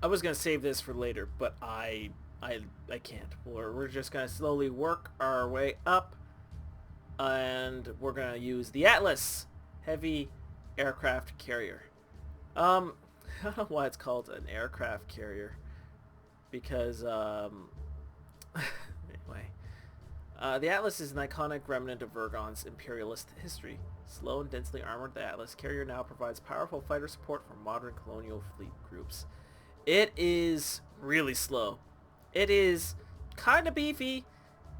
I was gonna save this for later, but I can't. We're just gonna slowly work our way up, and we're gonna use the Atlas heavy aircraft carrier. I don't know why it's called an aircraft carrier, because anyway, the Atlas is an iconic remnant of Vergon's imperialist history. Slow and densely armored, the Atlas carrier now provides powerful fighter support for modern colonial fleet groups. It is really slow. It is kind of beefy.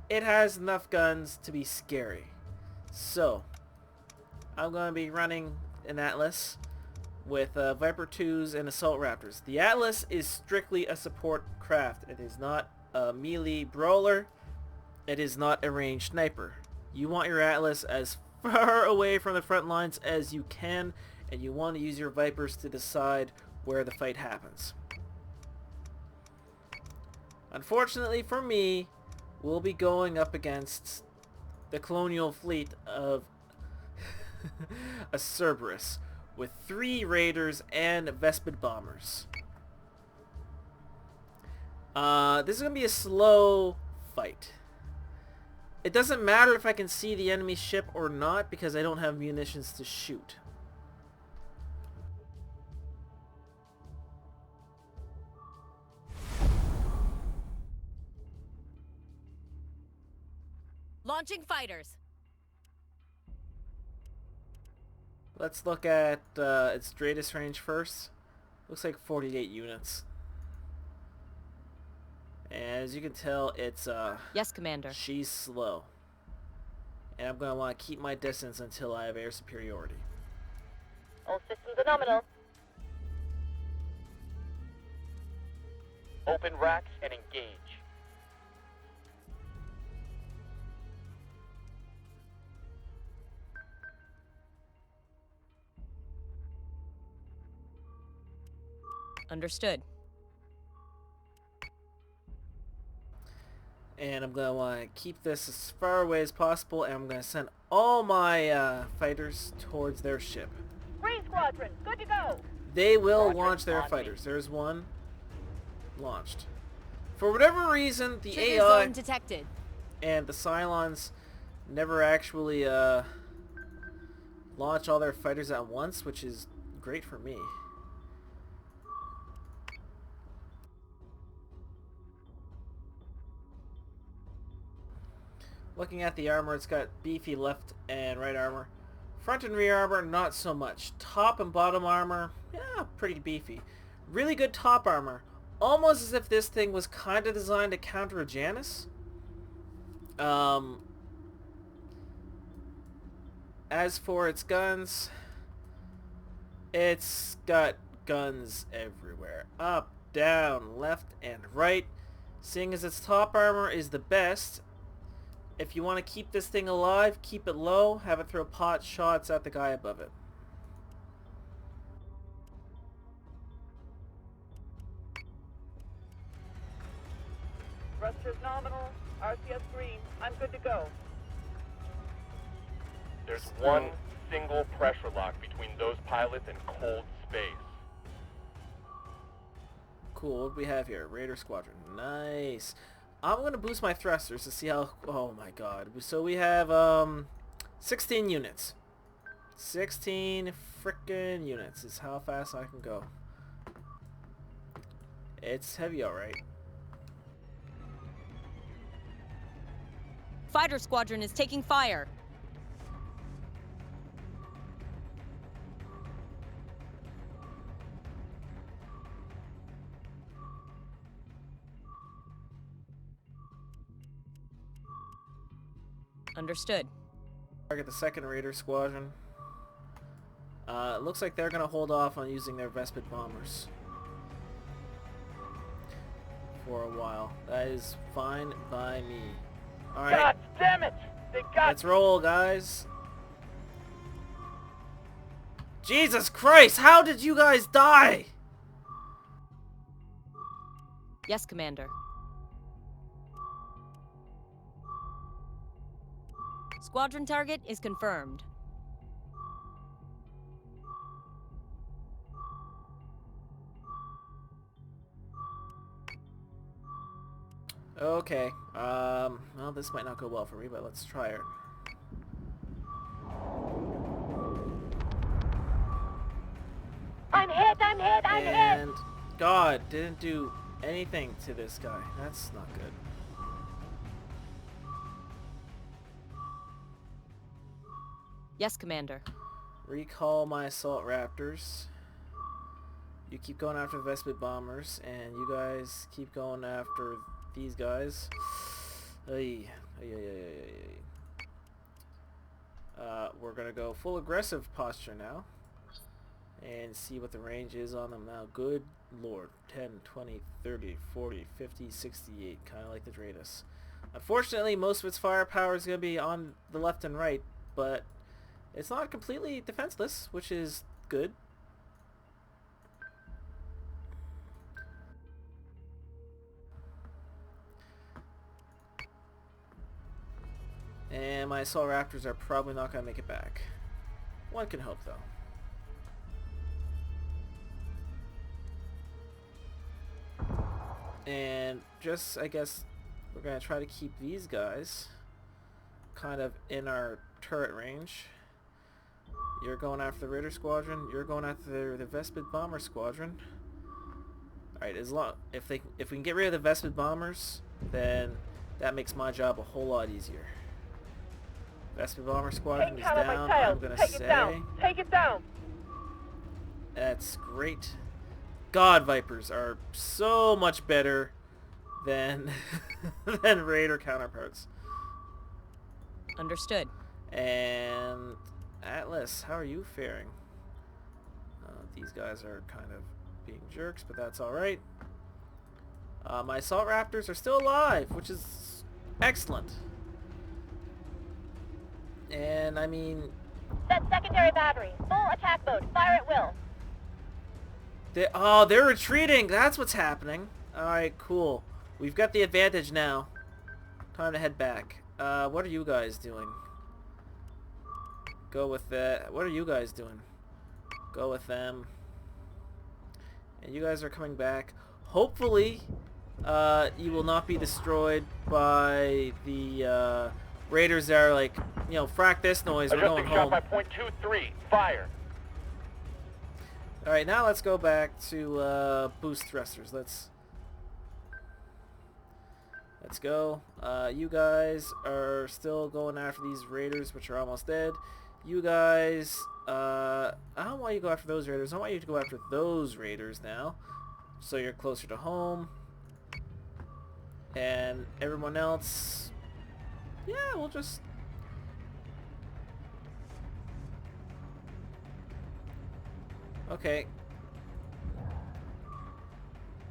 It has enough guns to be scary. So, I'm going to be running an Atlas with Viper 2s and Assault Raptors. The Atlas is strictly a support craft. It is not a melee brawler. It is not a ranged sniper. You want your Atlas as far away from the front lines as you can, and you want to use your Vipers to decide where the fight happens. Unfortunately for me, we'll be going up against the colonial fleet of a Cerberus with 3 raiders and Vespid bombers. This is going to be a slow fight. It doesn't matter if I can see the enemy ship or not because I don't have munitions to shoot. Launching fighters. Let's look at its greatest range first. Looks like 48 units. And as you can tell, it's Yes, Commander. she's slow. And I'm going to want to keep my distance until I have air superiority. All systems are nominal. Open racks and engage. Understood. And I'm going to want to keep this as far away as possible, and I'm going to send all my fighters towards their ship. Green Squadron, good to go. They will Roger, launch their on me. fighters. There's one launched. For whatever reason, the Trigger AI zone detected. and the Cylons never actually launch all their fighters at once, which is great for me. Looking at the armor, it's got beefy left and right armor. Front and rear armor, not so much. Top and bottom armor, yeah, pretty beefy. Really good top armor. Almost as if this thing was kind of designed to counter a Janus. As for its guns, it's got guns everywhere. Up, down, left, and right. Seeing as its top armor is the best, if you want to keep this thing alive, keep it low, have it throw pot shots at the guy above it. Thrusters nominal. RCS green. I'm good to go. There's one single pressure lock between those pilots and cold space. Cool, what do we have here? Raider Squadron. Nice. I'm going to boost my thrusters to see how... Oh my god. So we have 16 units. 16 frickin' units is how fast I can go. It's heavy, alright. Fighter squadron is taking fire. Understood. Target the second Raider Squadron. It looks like they're going to hold off on using their Vespid bombers for a while. That is fine by me. Alright, God damn it! They got let's roll, guys. Jesus Christ, how did you guys die? Yes, Commander. Squadron target is confirmed. Okay. Well, this might not go well for me, but let's try it. I'm hit, I'm hit, I'm hit! And God didn't do anything to this guy. That's not good. Yes, Commander. Recall my assault raptors. You keep going after the Vespid bombers, and you guys keep going after these guys. Ay, ay, ay, ay, ay, ay. We're gonna go full aggressive posture now, and see what the range is on them now. Good lord. 10, 20, 30, 40, 50, 68. Kind of like the Dratus. Unfortunately, most of its firepower is going to be on the left and right, but it's not completely defenseless, which is good. And my Assault Raptors are probably not going to make it back. One can hope, though. And just, I guess, we're going to try to keep these guys kind of in our turret range. You're going after the Raider Squadron. You're going after the Vespid Bomber Squadron. Alright, if we can get rid of the Vespid Bombers, then that makes my job a whole lot easier. Vespid Bomber Squadron Take is count of my down, tails. I'm gonna Take say. it down. Take it down. That's great. God Vipers are so much better than than Raider counterparts. Understood. And Atlas, how are you faring? These guys are kind of being jerks, but that's alright. My Assault Raptors are still alive, which is excellent. And I mean, Set secondary battery. Full attack mode. Fire at will. they're retreating. That's what's happening. Alright, cool. We've got the advantage now. Time to head back. What are you guys doing? Go with that. What are you guys doing? Go with them. And you guys are coming back. Hopefully, you will not be destroyed by the raiders that are like, you know, frack this noise, we're going Adjusting shot home. by point 2-3. Fire. Alright, now let's go back to boost thrusters. Let's go. You guys are still going after these raiders, which are almost dead. You guys, I don't want you to go after those raiders. I want you to go after those raiders now, so you're closer to home. And everyone else, yeah, we'll just... Okay.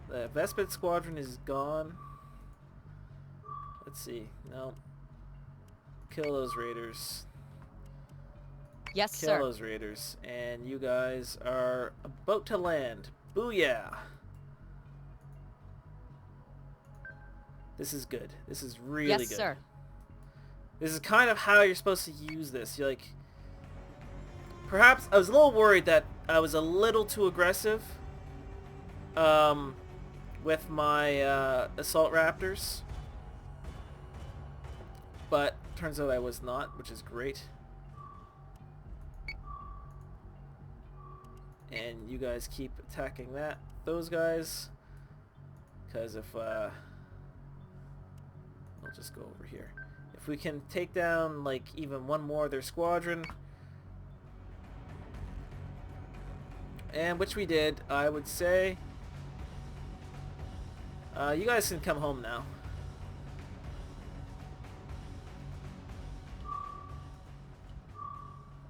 The Vespid Squadron is gone. Let's see. No. Kill those raiders. Yes, Kill sir. those raiders. And you guys are about to land. Booyah! This is good. This is really Yes, good. sir. This is kind of how you're supposed to use this. You're like... Perhaps I was a little worried that I was a little too aggressive with my Assault Raptors. But turns out I was not, which is great. And you guys keep attacking those guys. Because if I'll just go over here. If we can take down like even one more of their squadron, and which we did, I would say you guys can come home now.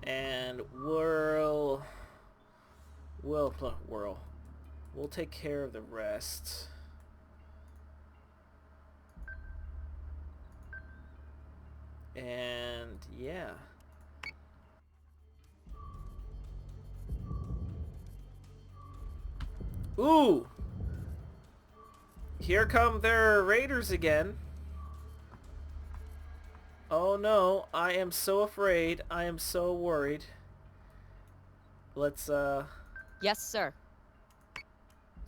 And we'll take care of the rest. And yeah. Ooh! Here come their raiders again. Oh no, I am so afraid. I am so worried. Let's Yes, sir.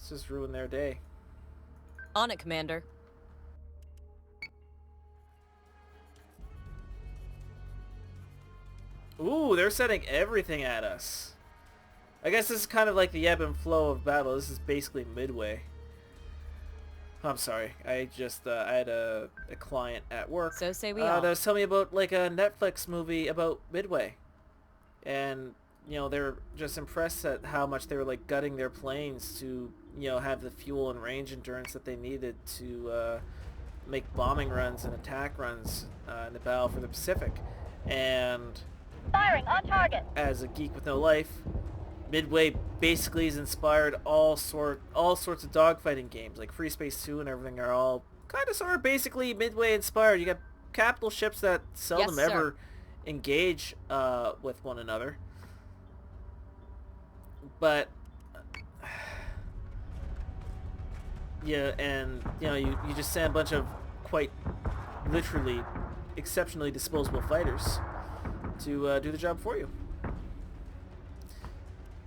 just ruin their day. On it, Commander. Ooh, they're sending everything at us. I guess this is kind of like the ebb and flow of battle. This is basically Midway. I'm sorry. I just I had a client at work So say we that all. was telling me about like a Netflix movie about Midway, and they're just impressed at how much they were like gutting their planes to have the fuel and range endurance that they needed to make bombing runs and attack runs in the battle for the Pacific. And Firing on target. as a geek with no life, Midway basically has inspired all sorts of dogfighting games, like Free Space 2 and everything are all kind of sort of basically Midway inspired. You got capital ships that seldom Yes, sir. ever engage with one another. But yeah, and you just send a bunch of quite literally exceptionally disposable fighters to do the job for you.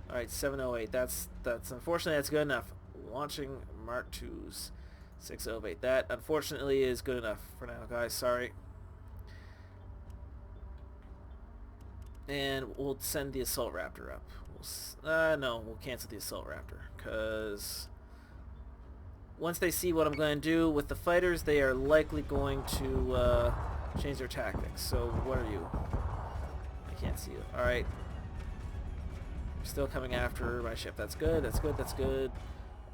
All right, 708. That's unfortunately that's good enough. Launching Mark IIs, 608. That unfortunately is good enough for now, guys. Sorry. And we'll send the Assault Raptor up. No, we'll cancel the Assault Raptor because once they see what I'm going to do with the fighters, they are likely going to change their tactics. So what are you? I can't see you. All right. Still coming after my ship. That's good. That's good. That's good.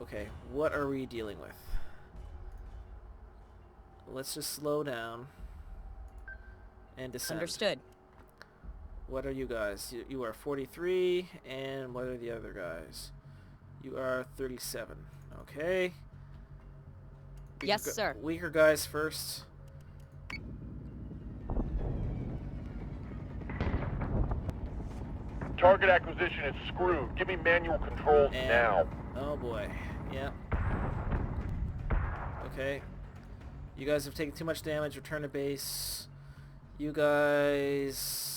Okay, what are we dealing with? Let's just slow down and descend. Understood. What are you guys? You are 43, and what are the other guys? You are 37. Okay. Yes, sir. Weaker guys first. Target acquisition is screwed. Give me manual controls And, now. oh boy. Yep. Okay. You guys have taken too much damage. Return to base. You guys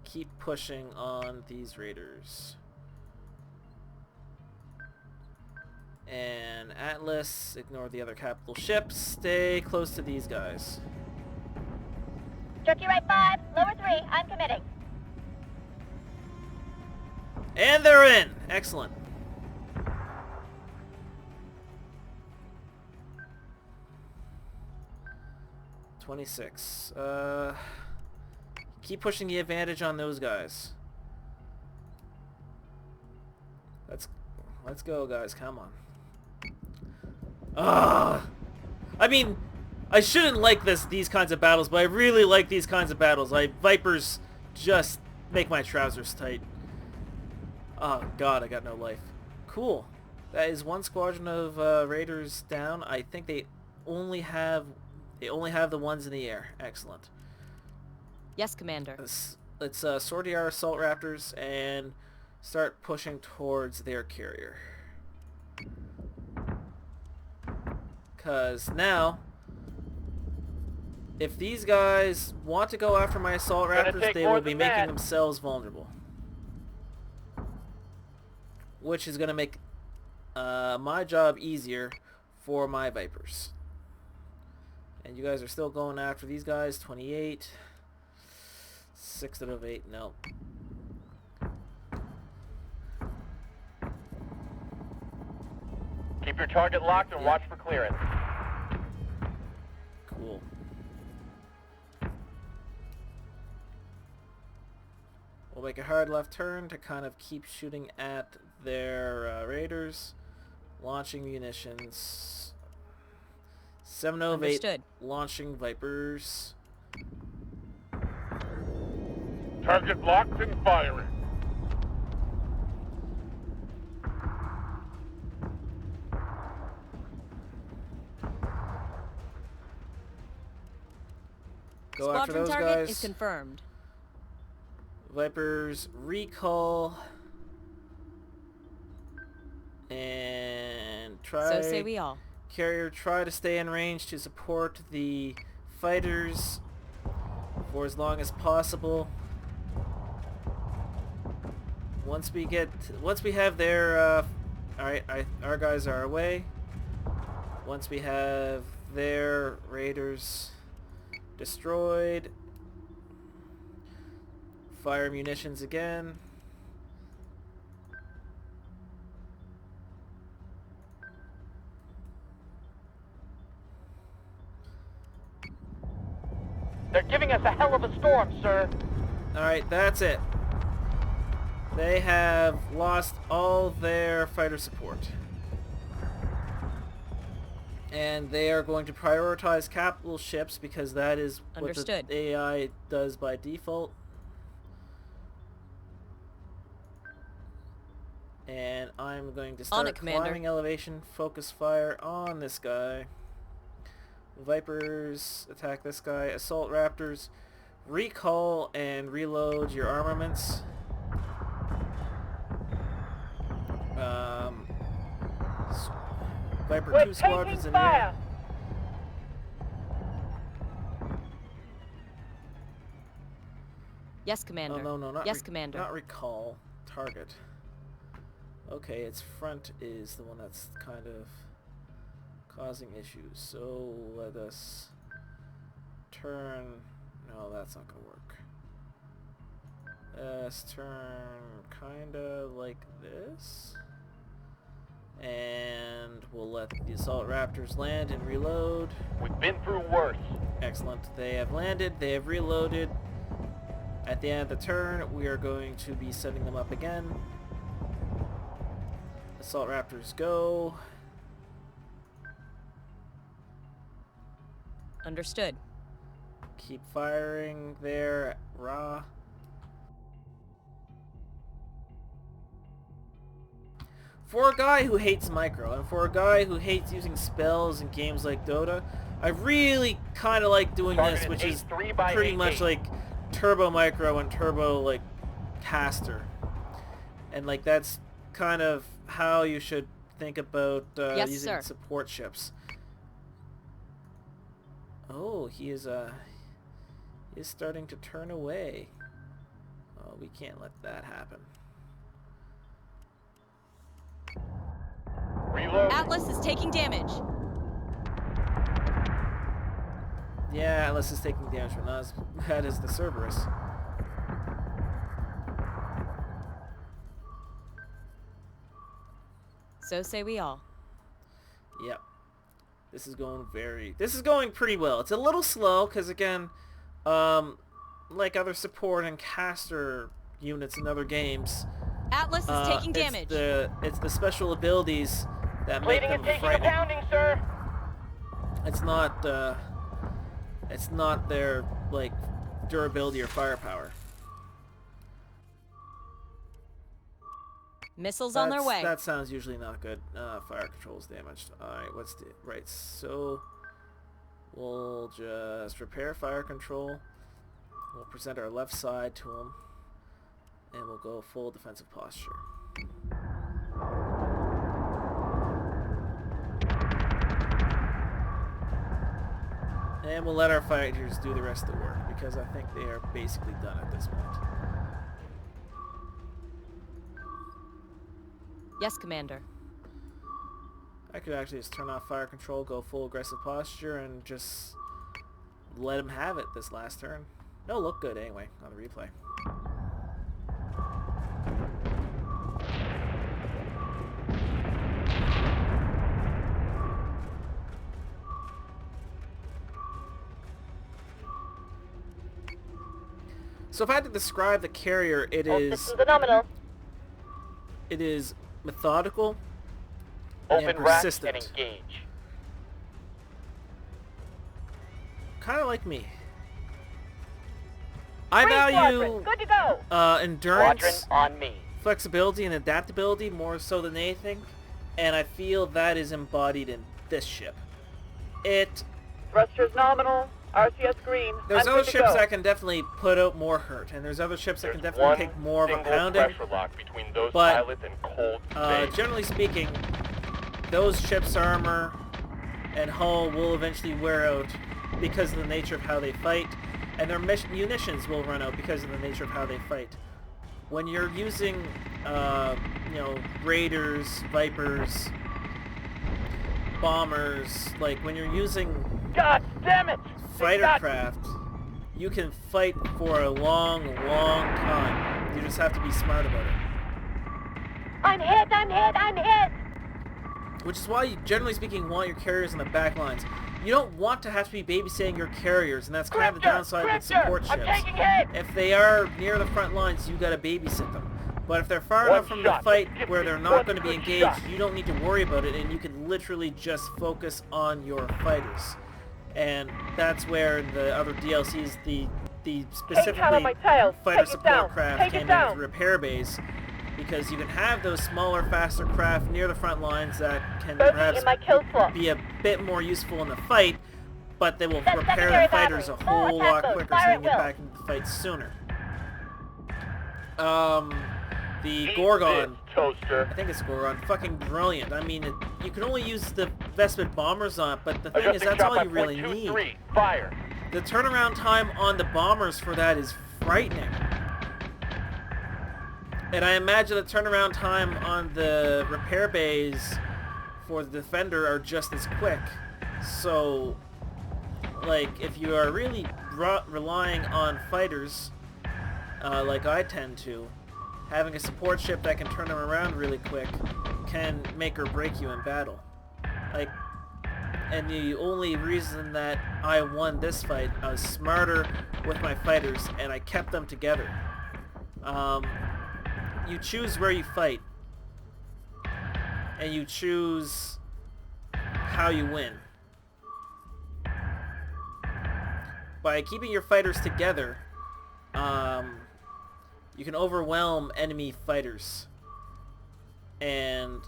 keep pushing on these raiders. And Atlas, ignore the other capital ships. Stay close to these guys. Turkey right 5, lower 3, I'm committing. And they're in! Excellent. $26. Keep pushing the advantage on those guys. Let's go, guys. Come on. I mean, I shouldn't like these kinds of battles, but I really like these kinds of battles. Vipers just make my trousers tight. Oh god, I got no life. Cool. That is one squadron of raiders down. I think they only have the ones in the air. Excellent. Yes, Commander. Let's sortie our assault raptors and start pushing towards their carrier. Cause now, if these guys want to go after my assault raptors, they will be making themselves vulnerable. Which is going to make my job easier for my Vipers. And you guys are still going after these guys. 28. 6 out of 8. No. Keep your target locked and watch for clearance. Cool. We'll make a hard left turn to kind of keep shooting at their raiders. Launching munitions. 7 out of 8. Understood. Launching Vipers. Target locked and firing. Go after Squadron those target guys. is confirmed. Vipers recall and try. So say we all. Carrier, try to stay in range to support the fighters for as long as possible. Once we have their our guys are away. Once we have their raiders destroyed, Fire munitions again. They're giving us a hell of a storm, sir. Alright, that's it. They have lost all their fighter support. And they are going to prioritize capital ships because that is Understood. what the AI does by default. And I'm going to On it, start Commander. climbing elevation, focus fire on this guy. Vipers, attack this guy. Assault Raptors, recall and reload your armaments. Viper We're 2 squadrons taking in fire. Yes, rear. Commander. Oh, no, not Yes, Commander. Not recall. Target. Okay, its front is the one that's kind of causing issues. So let us turn... No, that's not going to work. Let's turn kind of like this. And we'll let the Assault Raptors land and reload. We've been through worse. Excellent. They have landed. They have reloaded. At the end of the turn, we are going to be sending them up again. Assault Raptors go. Understood. Keep firing there. Raw. For a guy who hates micro, and for a guy who hates using spells in games like Dota, I really kind of like doing Target this, is which is 8-3 by pretty 8-8. much like turbo micro and turbo like caster. And like that's kind of how you should think about Yes, using sir. support ships. Oh, he is starting to turn away. Oh, we can't let that happen. Reload. Atlas is taking damage. Yeah, Atlas is taking damage, but not as bad as the Cerberus. So say we all. Yep. This is going pretty well. It's a little slow, because again, like other support and caster units in other games, Atlas is taking damage. It's the special abilities that make Plating them is taking frightening. a pounding, sir. It's not their like durability or firepower. Missiles on their way. That sounds usually not good. Fire control's damaged. Alright, what's the... Right, so... We'll just repair fire control. We'll present our left side to them. And we'll go full defensive posture. And we'll let our fighters do the rest of the work, because I think they are basically done at this point. Yes, Commander. I could actually just turn off fire control, go full aggressive posture, and just let him have it this last turn. It'll look good anyway on the replay. So if I had to describe the carrier, it All is systems are nominal. methodical Open and rack persistent. and engage. Kind of like me. I Green value squadron, good to go. Squadron endurance, on me. flexibility, and adaptability more so than anything, and I feel that is embodied in this ship. Thrusters nominal. RCS green. There's I'm other good to ships go. that can definitely put out more hurt, and there's other ships that There's can definitely one take more of a single pounding. pressure lock between those But, pilots and cold space. Generally speaking, those ships' armor and hull will eventually wear out because of the nature of how they fight, and their munitions will run out because of the nature of how they fight. When you're using, Raiders, Vipers, bombers, like when you're using God damn it! fighter craft, you can fight for a long, long time. You just have to be smart about it. I'm hit, I'm hit, I'm hit! Which is why you, generally speaking, want your carriers on the back lines. You don't want to have to be babysitting your carriers, and that's kind of the downside with support I'm ships. taking hit! If they are near the front lines, you gotta babysit them. But if they're far One enough from the shot. fight Give where me they're one not going to be good engaged, shot. you don't need to worry about it, and you can literally just focus on your fighters. And that's where the other DLCs, the Take count on my specifically tails. fighter Take it support down. craft Take came it in down. with repair bays, because you can have those smaller, faster craft near the front lines that can Bogey perhaps in my kill slot. be a bit more useful in the fight, but they will That's repair secondary the fighters a battery. Full whole attack lot mode. quicker Fire so they at can get will. back into the fight sooner. The Eat Gorgon, this, toaster. I think it's Gorgon, fucking brilliant. I mean, you can only use the Vespid bombers on it, but the thing is, Adjusting that's shot all by you really point need. 23. Fire. The turnaround time on the bombers for that is frightening. And I imagine the turnaround time on the repair bays for the Defender are just as quick. So, like, if you are really relying on fighters, like I tend to, having a support ship that can turn them around really quick can make or break you in battle. Like, and the only reason that I won this fight, I was smarter with my fighters, and I kept them together. You choose where you fight, and you choose how you win. By keeping your fighters together, you can overwhelm enemy fighters, and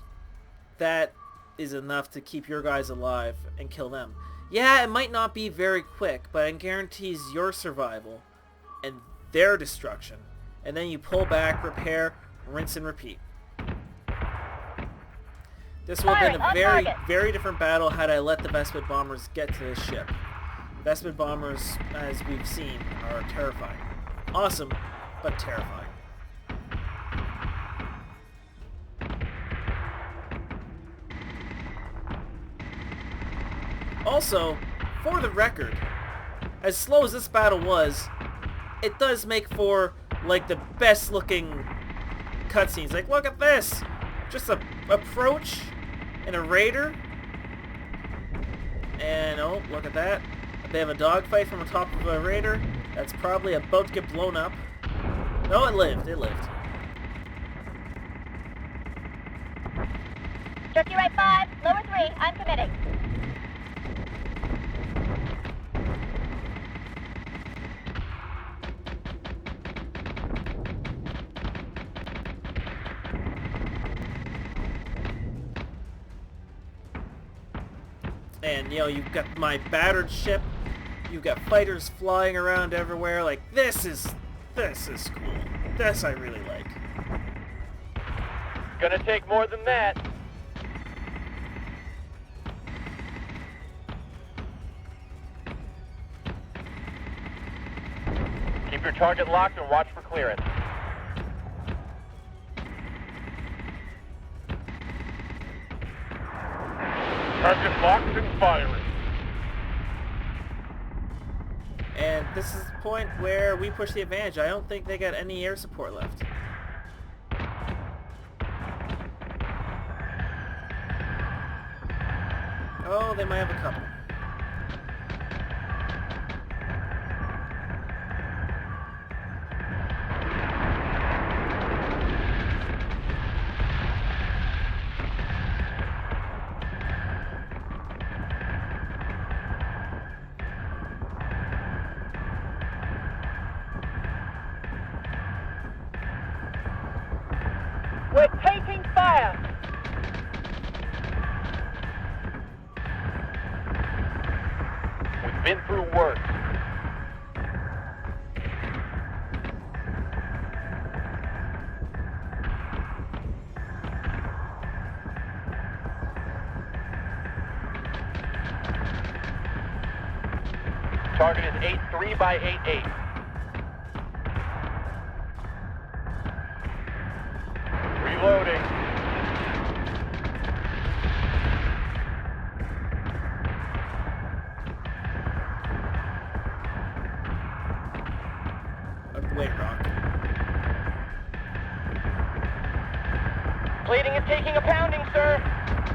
that is enough to keep your guys alive and kill them. Yeah, it might not be very quick, but it guarantees your survival and their destruction. And then you pull back, repair, rinse and repeat. This would have been a very, very different battle had I let the Vespid bombers get to the ship. Vespid bombers, as we've seen, are terrifying. Awesome, but terrifying. Also, for the record, as slow as this battle was, it does make for, like, the best looking cutscenes. Like, look at this! Just a approach and a raider. And, oh, look at that. They have a dogfight from the top of a raider that's probably about to get blown up. No, it lived. It lived. Jerky right 5, lower 3, I'm committing. And, you know, you've got my battered ship. You've got fighters flying around everywhere. Like, this is cool. This I really like. Gonna take more than that. Keep your target locked and watch for clearance. Target locked and firing. And this is the point where we push the advantage. I don't think they got any air support left. Oh, they might have a couple. We're taking fire. We've been through worse. Target is 8-3 by 8-8. Reloading. Plating is taking a pounding, sir.